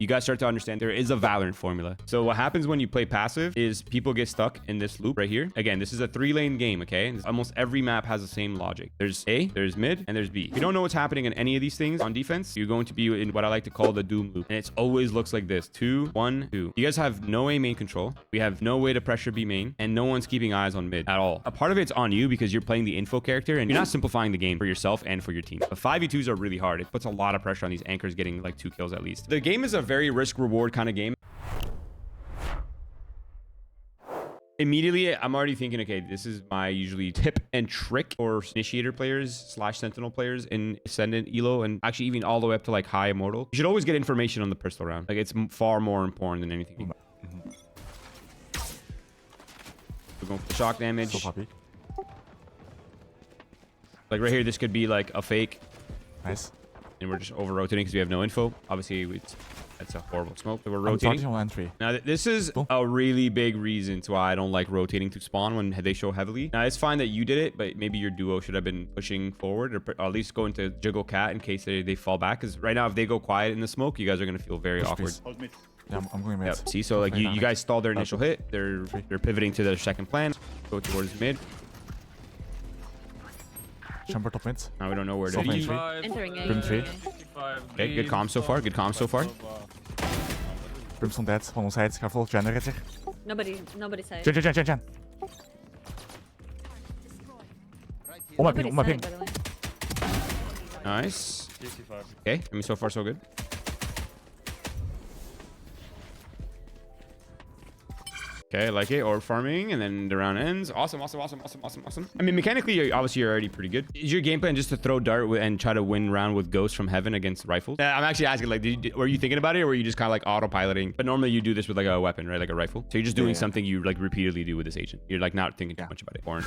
you guys start to understand there is a Valorant formula. So what happens when you play passive is people get stuck in this loop right here. Again, this is a 3-lane game, okay? And almost every map has the same logic. There's A, there's mid, and there's B. If you don't know what's happening in any of these things on defense, you're going to be in what I like to call the doom loop. And it always looks like this. 2, 1, 2. You guys have no A main control. We have no way to pressure B main, and no one's keeping eyes on mid at all. A part of it's on you because you're playing the info character and you're not simplifying the game for yourself and for your team. But 5v2s are really hard. It puts a lot of pressure on these anchors getting like 2 kills at least. The game is a very risk reward kind of game. Immediately, I'm already thinking, okay, this is my usually tip and trick for initiator players / sentinel players in Ascendant, Elo, and actually even all the way up to like high immortal. You should always get information on the pistol round. Like it's far more important than anything. We're going for shock damage. So happy. Like right here, this could be like a fake. Nice. And we're just over rotating because we have no info. Obviously, that's a horrible smoke. So we're rotating. On entry. Now, this is a really big reason to why I don't like rotating to spawn when they show heavily. Now, it's fine that you did it, but maybe your duo should have been pushing forward or at least go into jiggle cat in case they fall back. Because right now, if they go quiet in the smoke, you guys are going to feel very awkward. Yeah, I'm going mid. Yep. See, so like you guys stalled their initial hit. They're pivoting to their second plan. Go towards mid. Chamber top mid. Now we don't know where to Sova be. Entering A. Brim 3. Okay, good comms so far. Good comms so far. Brim's on dead. One on side. Careful. Generator. Nobody side. Gen. Oh my ping. Nobody side, by the way. Nice. Okay, I mean so far so good. Okay, I like it. Orb farming, and then the round ends. Awesome. I mean, mechanically, obviously, you're already pretty good. Is your game plan just to throw dart and try to win round with ghosts from heaven against rifles? I'm actually asking, like, were you thinking about it, or were you just kind of like autopiloting? But normally you do this with like a weapon, right? Like a rifle. So you're just doing something you like repeatedly do with this agent. You're like not thinking too much about it. Foreign.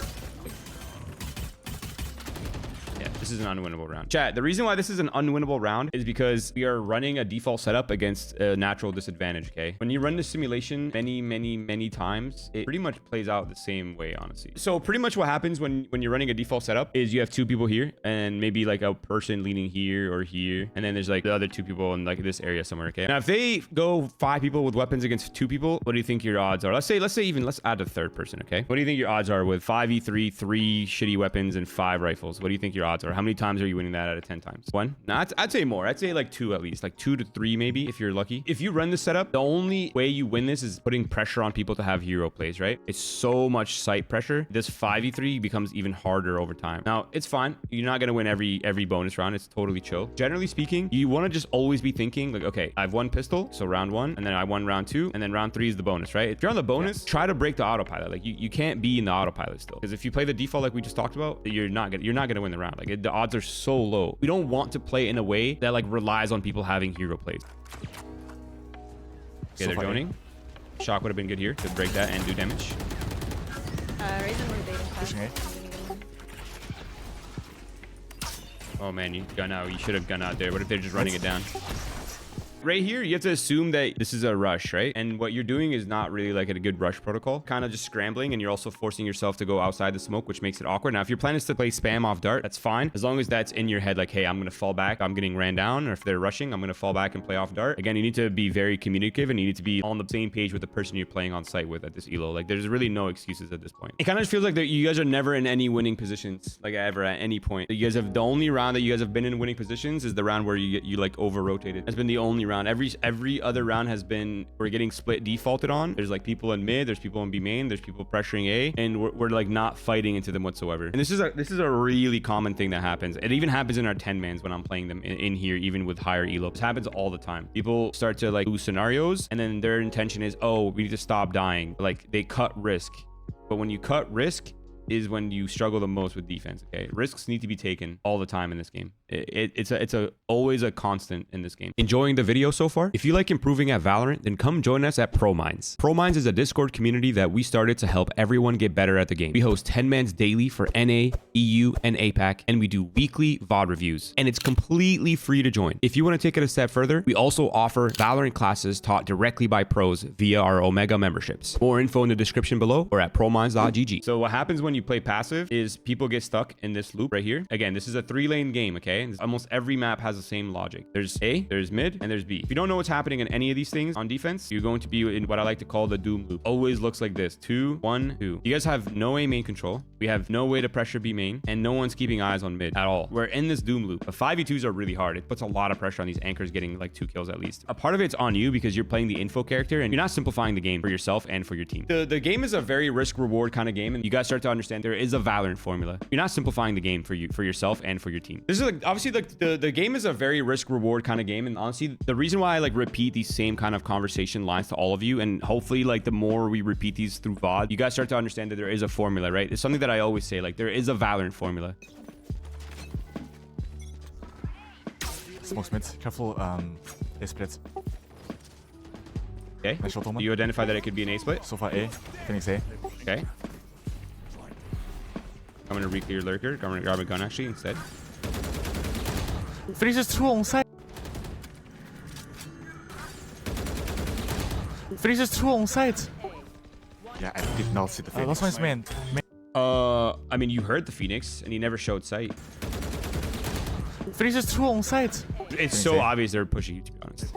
This is an unwinnable round. Chat, the reason why this is an unwinnable round is because we are running a default setup against a natural disadvantage, okay? When you run this simulation many times, it pretty much plays out the same way, honestly. So pretty much what happens when you're running a default setup is you have 2 people here and maybe like a person leaning here or here. And then there's like the other 2 people in like this area somewhere, okay? Now, if they go 5 people with weapons against 2 people, what do you think your odds are? Let's add a 3rd person, okay? What do you think your odds are with 5v3, 3 shitty weapons and 5 rifles? What do you think your odds are? How many times are you winning that out of 10 times? 1? No, I'd say more. I'd say like 2 at least, like 2 to 3 maybe if you're lucky. If you run this setup, the only way you win this is putting pressure on people to have hero plays, right? It's so much sight pressure. This 5v3 becomes even harder over time. Now, it's fine. You're not going to win every bonus round. It's totally chill. Generally speaking, you want to just always be thinking like, okay, I have 1 pistol, so round 1, and then I won round 2, and then round 3 is the bonus, right? If you're on the bonus, try to break the autopilot. Like you can't be in the autopilot still, because if you play the default like we just talked about, you're not gonna win the round. Like the odds are so low. We don't want to play in a way that like relies on people having hero plays. Okay, they're joining. Shock would have been good here to break that and do damage. Raisin rotating fast. Oh man, you should have gone out there. What if they're just running it down? Right here, you have to assume that this is a rush, right? And what you're doing is not really like a good rush protocol. Kind of just scrambling, and you're also forcing yourself to go outside the smoke, which makes it awkward. Now, if your plan is to play spam off dart, that's fine. As long as that's in your head, like, hey, I'm going to fall back. I'm getting ran down. Or if they're rushing, I'm going to fall back and play off dart. Again, you need to be very communicative, and you need to be on the same page with the person you're playing on site with at this elo. Like, there's really no excuses at this point. It kind of feels like that you guys are never in any winning positions, like ever at any point. You guys have the only round that you guys have been in winning positions is the round where you like over rotated. That's been the only round. Every other round has been we're getting split defaulted on. There's like people in mid, there's people in B main, there's people pressuring A, and we're like not fighting into them whatsoever. And this is a really common thing that happens. It even happens in our 10-mans when I'm playing them in here, even with higher elo. This happens all the time. People start to like lose scenarios, and then their intention is, oh, we need to stop dying. Like they cut risk. But when you cut risk is when you struggle the most with defense. Okay, risks need to be taken all the time in this game. It's always a constant in this game. Enjoying the video so far? If you like improving at Valorant, then come join us at ProMinds. ProMinds is a Discord community that we started to help everyone get better at the game. We host 10-mans daily for NA, EU, and APAC, and we do weekly VOD reviews. And it's completely free to join. If you want to take it a step further, we also offer Valorant classes taught directly by pros via our Omega memberships. More info in the description below or at prominds.gg. So what happens when when you play passive is people get stuck in this loop right here. Again, this is a 3-lane game, okay? Almost every map has the same logic. There's A, there's mid, and there's B. If you don't know what's happening in any of these things on defense, you're going to be in what I like to call the doom loop. Always looks like this: 2, 1, 2. You guys have no A main control. We have no way to pressure B main, and no one's keeping eyes on mid at all. We're in this doom loop. The 5v2s are really hard. It puts a lot of pressure on these anchors getting like 2 kills at least. A part of it's on you because you're playing the info character and you're not simplifying the game for yourself and for your team. The game is a very risk reward kind of game, and you guys start to understand there is a Valorant formula. You're not simplifying the game for yourself and for your team. This is like, obviously the game is a very risk reward kind of game, and honestly the reason why I like repeat these same kind of conversation lines to all of you, and hopefully like the more we repeat these through VOD, you guys start to understand that there is a formula, right? It's something that I always say, like there is a Valorant formula. Smokes mid. Careful. A split. Okay. Nice shot, Do Omen. you identify that it could be an A split? Sova A. Phoenix A. Okay. I'm gonna re-clear lurker. I'm gonna grab a gun actually instead. Phoenix is true on site. Phoenix is true on site. Yeah, I did not see the Phoenix. Last one is main. I mean, you heard the Phoenix, and he never showed sight. Phoenix is true on site. It's so obvious they're pushing you, to be honest.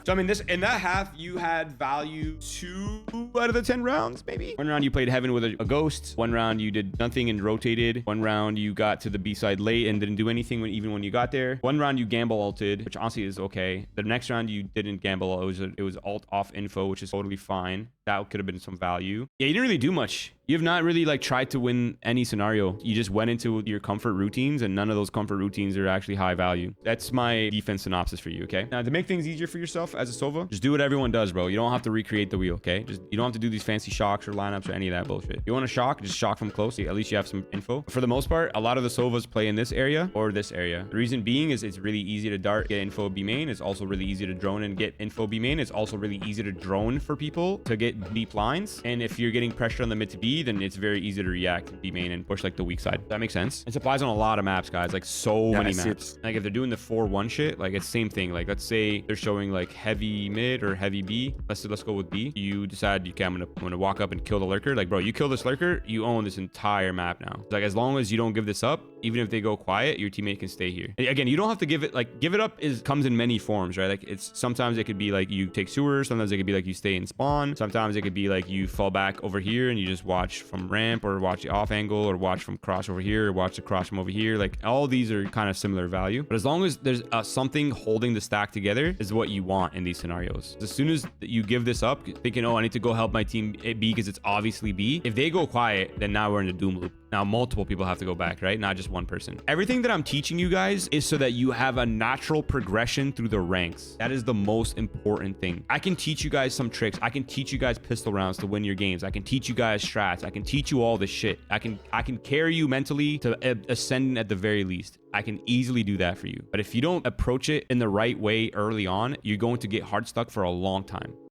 So, I mean, in that half, you had value 2 out of the 10 rounds, maybe. One round you played Heaven with a ghost. One round you did nothing and rotated. One round you got to the B side late and didn't do anything even when you got there. One round you gamble ulted, which honestly is okay. The next round you didn't gamble. It was alt off info, which is totally fine. That could have been some value. Yeah, you didn't really do much. You have not really like tried to win any scenario. You just went into your comfort routines, and none of those comfort routines are actually high value. That's my defense synopsis for you, okay? Now, to make things easier for yourself as a Sova, just do what everyone does, bro. You don't have to recreate the wheel, okay? You don't have to do these fancy shocks or lineups or any of that bullshit. You want to shock, just shock from close. At least you have some info. For the most part, a lot of the Sovas play in this area or this area. The reason being is it's really easy to dart, get info B main. It's also really easy to drone and get info B main. It's also really easy to drone for people to get deep lines. And if you're getting pressure on the mid to B, then it's very easy to react to B main and push like the weak side. That makes sense. It applies on a lot of maps, guys. Like so many maps. Like if they're doing the 4-1 shit, like it's same thing. Like let's say they're showing like heavy mid or heavy B. Let's go with B. You decide, okay, I'm gonna walk up and kill the lurker. Like, bro, you kill this lurker, you own this entire map now. Like as long as you don't give this up, even if they go quiet, your teammate can stay here. Again, you don't have to give it up comes in many forms, right? Like it's sometimes it could be like you take sewers, sometimes it could be like you stay in spawn, sometimes it could be like you fall back over here and you just watch from ramp or watch the off angle or watch from cross over here or watch the cross from over here. Like all these are kind of similar value, but as long as there's something holding the stack together is what you want in these scenarios. As soon as you give this up thinking, oh, I need to go help my team B because it's obviously B, if they go quiet, then now we're in the doom loop. Now multiple people have to go back, right? Not just one person. Everything that I'm teaching you guys is so that you have a natural progression through the ranks. That is the most important thing. I can teach you guys some tricks. I can teach you guys pistol rounds to win your games. I can teach you guys strats. I can teach you all this shit. I can carry you mentally to Ascendant at the very least. I can easily do that for you. But if you don't approach it in the right way early on, you're going to get hard stuck for a long time.